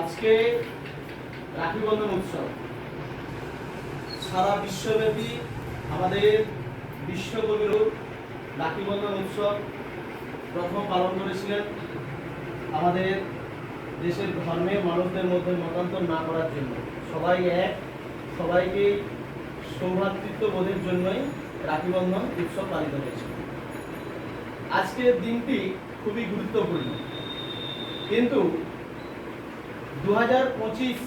আজকে রাখি বন্ধন উৎসব সারা বিশ্বব্যাপী আমাদের বিশ্বকবির রাখি বন্ধন উৎসব প্রথম পালন করেছিলেন আমাদের দেশের ধর্মের মানুষদের মধ্যে মতান্তর না করার জন্য। সবাই এক, সবাইকে সৌভ্রাতৃত্ব বোধের জন্যই রাখি বন্ধন উৎসব পালিত হয়েছে। আজকের দিনটি খুবই গুরুত্বপূর্ণ, কিন্তু 2025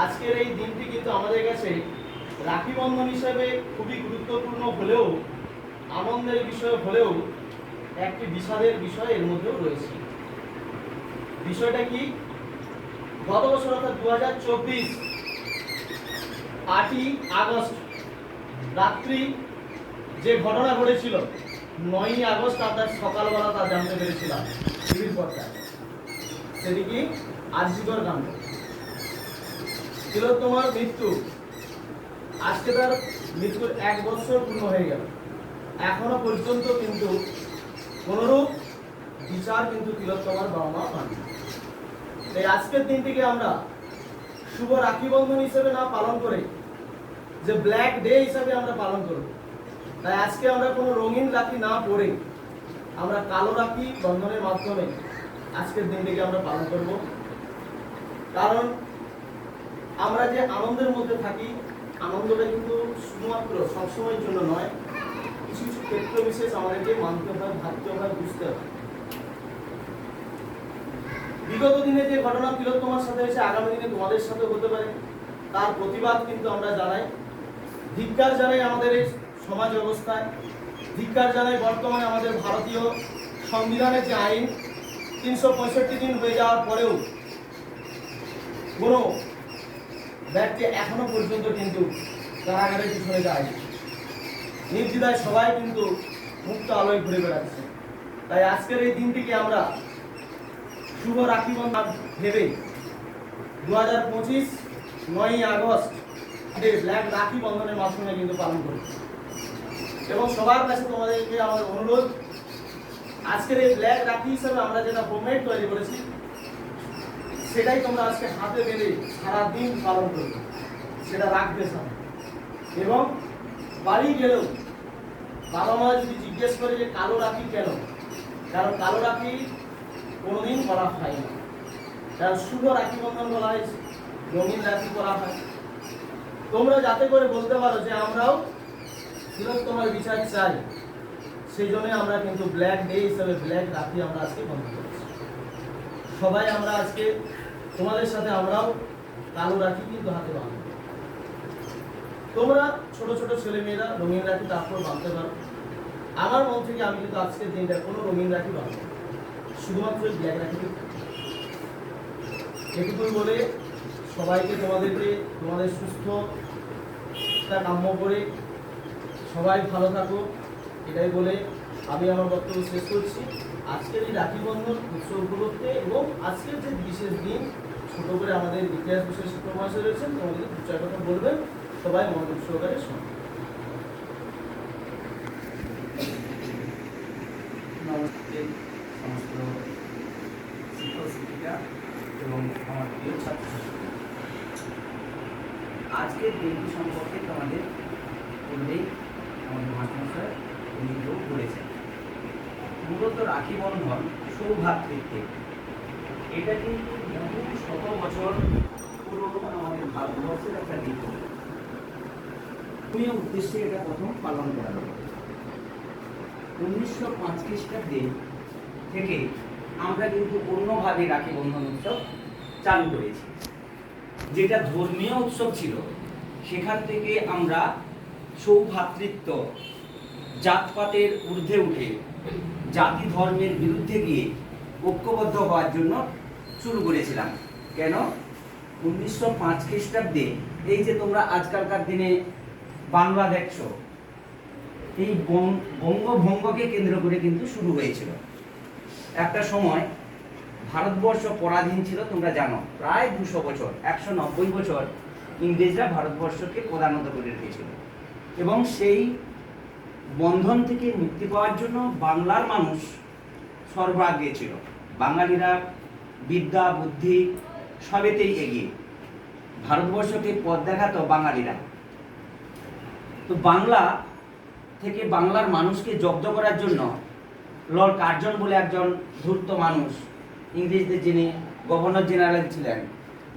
আজকের এই দিনটি কিন্তু আমাদের কাছে রাখি বন্ধন হিসেবে খুবই গুরুত্বপূর্ণ হলেও, আনন্দের বিষয় হলেও একটি বিষাদের বিষয় এর মধ্যেও রয়েছে। বিষয়টা কি? গত বছর অর্থাৎ 2024 8ই আগস্ট রাত্রি যে ঘটনা ঘটেছিল, 9ই আগস্ট আমরা সকালবেলা তা জানতে পেরেছিলাম টিভির পর্দায়। সেটি কি? আরজিকর কাণ্ড। তিলোত্তমার মৃত্যু, আজকে তার মৃত্যুর 1 বছর পূর্ণ হয়ে গেল। এখনো পর্যন্ত কিন্তু কোনরূপ বিচার কিন্তু তিলোত্তমার বাবা মা পাননি। তাই আজকের দিনটিকে আমরা শুভ রাখি বন্ধন হিসেবে না পালন করে যে ব্ল্যাক ডে হিসেবে আমরা পালন করব। তাই আজকে আমরা কোনো রঙিন রাখি না পরে আমরা কালো রাখি বন্ধনের মাধ্যমে আজকের দিনটিকে আমরা পালন করব। কারণ আমরা যে আনন্দের মধ্যে থাকি, আনন্দটা কিন্তু শুধুমাত্র সবসময়ের জন্য নয়, কিছু কিছু ক্ষেত্র বিশেষ আমাদেরকে মানতে হয়, ভাবতে হয়, বুঝতে হয়। বিগত দিনে যে ঘটনা তিলোত্তমার সাথে হয়েছে, আগামী দিনে তোমাদের সাথে হতে পারে, তার প্রতিবাদ কিন্তু আমরা জানাই। ধিক্কার জানাই আমাদের এই সমাজ ব্যবস্থায়, ধিক্কার জানাই বর্তমানে আমাদের ভারতীয় সংবিধানের যে আইন 365 দিন হয়ে যাওয়ার পরেও কোনো ব্যক্তি এখনো পর্যন্ত কিন্তু কারাগারের পিছনে যায়, নির্দ্বিধায় সবাই কিন্তু মুক্ত আলোয় ঘুরে বেড়াচ্ছে। তাই আজকের এই দিনটিকে আমরা শুভ রাখি বন্ধন ভেবে 2025 9ই আগস্ট ব্ল্যাক রাখি বন্ধনের মাধ্যমে কিন্তু পালন করি। এবং সবার কাছে তোমাদেরকে আমার অনুরোধ, আজকের এই ব্ল্যাক রাখি হিসেবে আমরা যেটা হোমমেড তৈরি করেছি সেটাই তোমরা আজকে হাতে বেঁধে সারাদিন পালন করবে, সেটা রাখবে সামনে। এবং বাড়ি গেলেও বাবা মা যদি জিজ্ঞেস করে যে কালো রাখি কেন, কারণ কালো রাখি কোনোদিন করা হয় না, কারণ শুভ রাখি বন্ধন বলা হয়েছে, রঙিন রাখি করা হয়। তোমরা যাতে করে বলতে পারো যে আমরাও তিলোত্তমার বিচার চাই, সেই জন্য আমরা কিন্তু ব্ল্যাক ডে হিসেবে ব্ল্যাক রাখি আমরা আজকে বন্ধন করেছি। সবাই আমরা আজকে তোমাদের সাথে আমরাও কালো রাখি কিন্তু হাতে বাঁধব। তোমরা ছোট ছোট ছেলে মেয়েরা রঙিন রাখি তারপর বাঁধতে পারো। আমার মন থেকে আমি কিন্তু আজকের দিনটা কোনো রঙিন রাখি বাঁধব, শুধুমাত্র ব্ল্যাক রাখি। এটুকুই বলে সবাইকে তোমাদের সুস্থতা কাম্য করে সবাই ভালো থাকো, এটাই বলে আমি আমার বক্তব্য শেষ করছি। আজকের এই রাখি বন্ধন উৎসব উপলক্ষে এবং আজকের যে বিশেষ দিন, ছোট করে আমাদের ইতিহাস বিষয় শিক্ষক মহাশয় রয়েছেন, তোমাদের দু চার কথা বলবেন, সবাই মনোযোগ সহকারে শোনো। নমস্কার সমস্ত শিক্ষক শিক্ষিকা এবং আমার প্রিয় ছাত্র। আজকের দিনটি সম্পর্কে তোমাদের বললেই আমাদের মাস্টারমশাই উল্লেখ করেছেন। মূলত রাখি বন্ধন সৌভ্রাতৃত্বের, এটা কিন্তু বহু শত বছর পুরনো আমাদের ভারতবর্ষের একটা দিক। ধর্মীয় উদ্দেশ্যে এটা প্রথম পালন করা হয় 1905 খ্রিস্টাব্দে থেকে। আমরা কিন্তু অন্যভাবে রাখি বন্ধন উৎসব চালু করেছি। যেটা ধর্মীয় উৎসব ছিল সেখান থেকে আমরা সৌভ্রাতৃত্ব, জাতপাতের ঊর্ধ্বে উঠে জাতি ধর্মের বিরুদ্ধে গিয়ে ঐক্যবদ্ধ হওয়ার জন্য শুরু করেছিলাম। কেন? 1905 খ্রিস্টাব্দে এই যে তোমরা আজকালকার দিনে বাংলা দেখছো, এই বঙ্গভঙ্গকে কেন্দ্র করে কিন্তু শুরু হয়েছিল। একটা সময় ভারতবর্ষ পরাধীন ছিল, তোমরা জানো, প্রায় 200 বছর, 190 বছর ইংরেজরা ভারতবর্ষকে প্রধানত করে রেখেছিল। এবং সেই বন্ধন থেকে মুক্তি পাওয়ার জন্য বাংলার মানুষ সর্বাগ্রে ছিল। বাঙালিরা বিদ্যা বুদ্ধি সবেতেই এগিয়ে। ভারতবর্ষকে পথ দেখাতো বাঙালিরা। তো বাংলা থেকে বাংলার মানুষকে জব্দ করার জন্য লর্ড কার্জন বলে একজন ধূর্ত মানুষ, ইংরেজদের যিনি গভর্নর জেনারেল ছিলেন,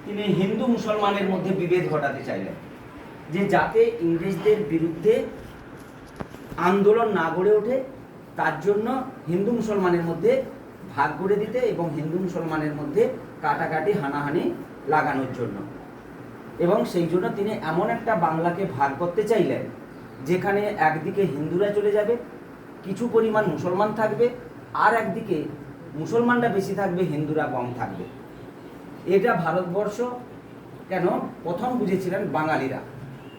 তিনি হিন্দু মুসলমানের মধ্যে বিভেদ ঘটাতে চাইলেন, যে যাতে ইংরেজদের বিরুদ্ধে আন্দোলন না গড়ে ওঠে, তার জন্য হিন্দু মুসলমানের মধ্যে ভাগ করে দিতে এবং হিন্দু মুসলমানের মধ্যে কাটাকাটি হানাহানি লাগানোর জন্য। এবং সেই জন্য তিনি এমন একটা বাংলাকে ভাগ করতে চাইলেন যেখানে একদিকে হিন্দুরা চলে যাবে, কিছু পরিমাণ মুসলমান থাকবে, আর একদিকে মুসলমানরা বেশি থাকবে, হিন্দুরা কম থাকবে। এটা ভারতবর্ষ কেন প্রথম বুঝেছিলেন বাঙালিরা।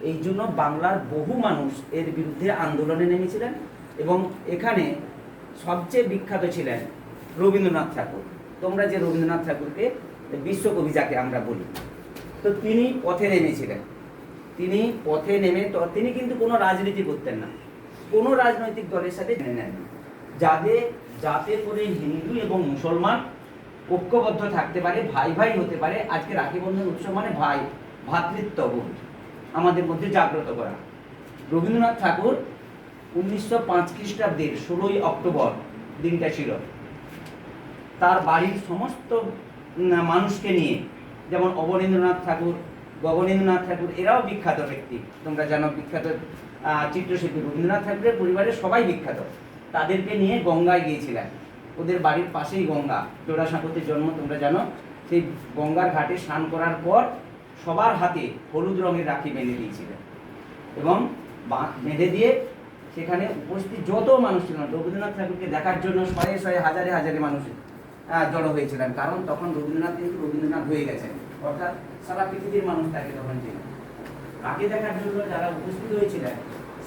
এই জন্য বাংলার বহু মানুষ এর বিরুদ্ধে আন্দোলনে নেমেছিলেন এবং এখানে সবচেয়ে বিখ্যাত ছিলেন রবীন্দ্রনাথ ঠাকুর। তোমরা যে রবীন্দ্রনাথ ঠাকুরকে বিশ্বকবি যাকে আমরা বলি, তো তিনি পথে নেমেছিলেন। তিনি পথে নেমে তিনি কিন্তু কোনো রাজনীতি করতেন না, কোনো রাজনৈতিক দলের সাথে নেন, যাতে করে হিন্দু এবং মুসলমান ঐক্যবদ্ধ থাকতে পারে, ভাই ভাই হতে পারে। আজকে রাখি বন্ধন উৎসব মানে ভাই, ভ্রাতৃত্ববোধ আমাদের মধ্যে জাগ্রত করা। রবীন্দ্রনাথ ঠাকুর 1905 খ্রিস্টাব্দের 16ই অক্টোবর দিনটা ছিল, তার বাড়ির সমস্ত মানুষকে নিয়ে, যেমন অবনীন্দ্রনাথ ঠাকুর, গগনেন্দ্রনাথ ঠাকুর, এরাও বিখ্যাত ব্যক্তি, তোমরা জানো, বিখ্যাত চিত্রশিল্পী। রবীন্দ্রনাথ ঠাকুরের পরিবারের সবাই বিখ্যাত। তাদেরকে নিয়ে গঙ্গায় গিয়েছিলেন, ওদের বাড়ির পাশেই গঙ্গা, জোড়াসাঁকোতে জন্ম, তোমরা জানো। সেই গঙ্গার ঘাটে স্নান করার পর সবার হাতে হলুদ রঙের রাখি বেঁধে দিয়েছিলেন এবং বেঁধে দিয়ে সেখানে উপস্থিত যত মানুষ ছিলেন রবীন্দ্রনাথ ঠাকুরকে দেখার জন্য শয়ে শয়ে হাজারে হাজারে মানুষ জড়ো হয়েছিলেন। কারণ তখন রবীন্দ্রনাথ কিন্তু রবীন্দ্রনাথ হয়ে গেছেন, অর্থাৎ সারা পৃথিবীর মানুষ তাকে তখন ছিলেন। তাকে দেখার জন্য যারা উপস্থিত হয়েছিলেন,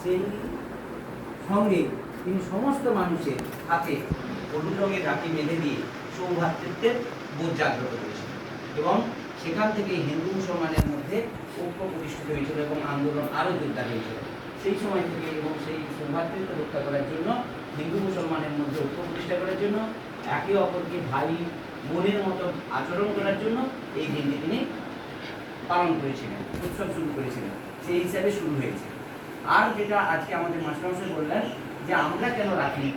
সেই সঙ্গে তিনি সমস্ত মানুষের হাতে হলুদ রঙের রাখি বেঁধে দিয়ে সৌভ্রাতৃত্বের বোধ জাগ্রত করেছিলেন এবং সেখান থেকে হিন্দু মুসলমানের মধ্যে ঐক্য প্রতিষ্ঠিত হয়েছিল এবং আন্দোলন আরও জোরদার হয়েছিল। সেই সময় থেকে এবং সেই সৌভ্রাতৃত্ব রক্ষা করার জন্য, হিন্দু মুসলমানের মধ্যে ঐক্য প্রতিষ্ঠা করার জন্য, একে অপরকে ভাই বোনের মতো আচরণ করার জন্য এই দিনটি তিনি পালন করেছিলেন, উৎসব শুরু করেছিলেন, সেই হিসাবে শুরু হয়েছে। আর যেটা আজকে আমাদের মাস্টারমশাই বললেন যে আমরা কেন রাখি